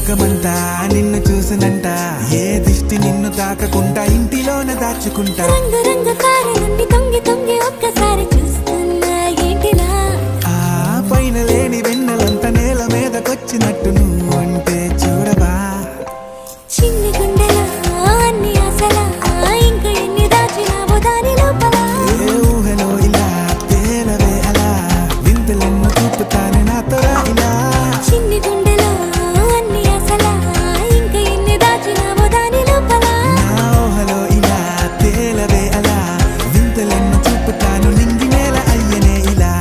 లోకమంతా నిన్ను చూసినంట, ఏ దిష్టి నిన్ను తాకకుండా ఇంటిలోన దాచుకుంటా. రంగు రంగు కారు నుండి తొంగి తొంగి ఒక్కసారి చూస్తున్నా ఏంటిలా, ఆ పైన లేని వెన్నెలంత నేల మీదకొచ్చినట్టు నువ్వు అంటే చూడవా. చిన్ని గుండెలో అన్ని ఆశలా, ఇంకా ఎన్ని దాచినావో దాని లోపల. ఏ ఊహలో ఇలా తేలవే అలా, వింతలెన్నో చూపుతాను నాతో రా ఇలా. చిన్ని గుండెలో అన్ని ఆశలా, ఇంకా ఎన్ని దాచినావో దాని లోపల. నా ఊహలో ఇలా తేలవే అలా, వింతలెన్నో చూపుతాను నింగి నేల అయ్యనే ఇలా.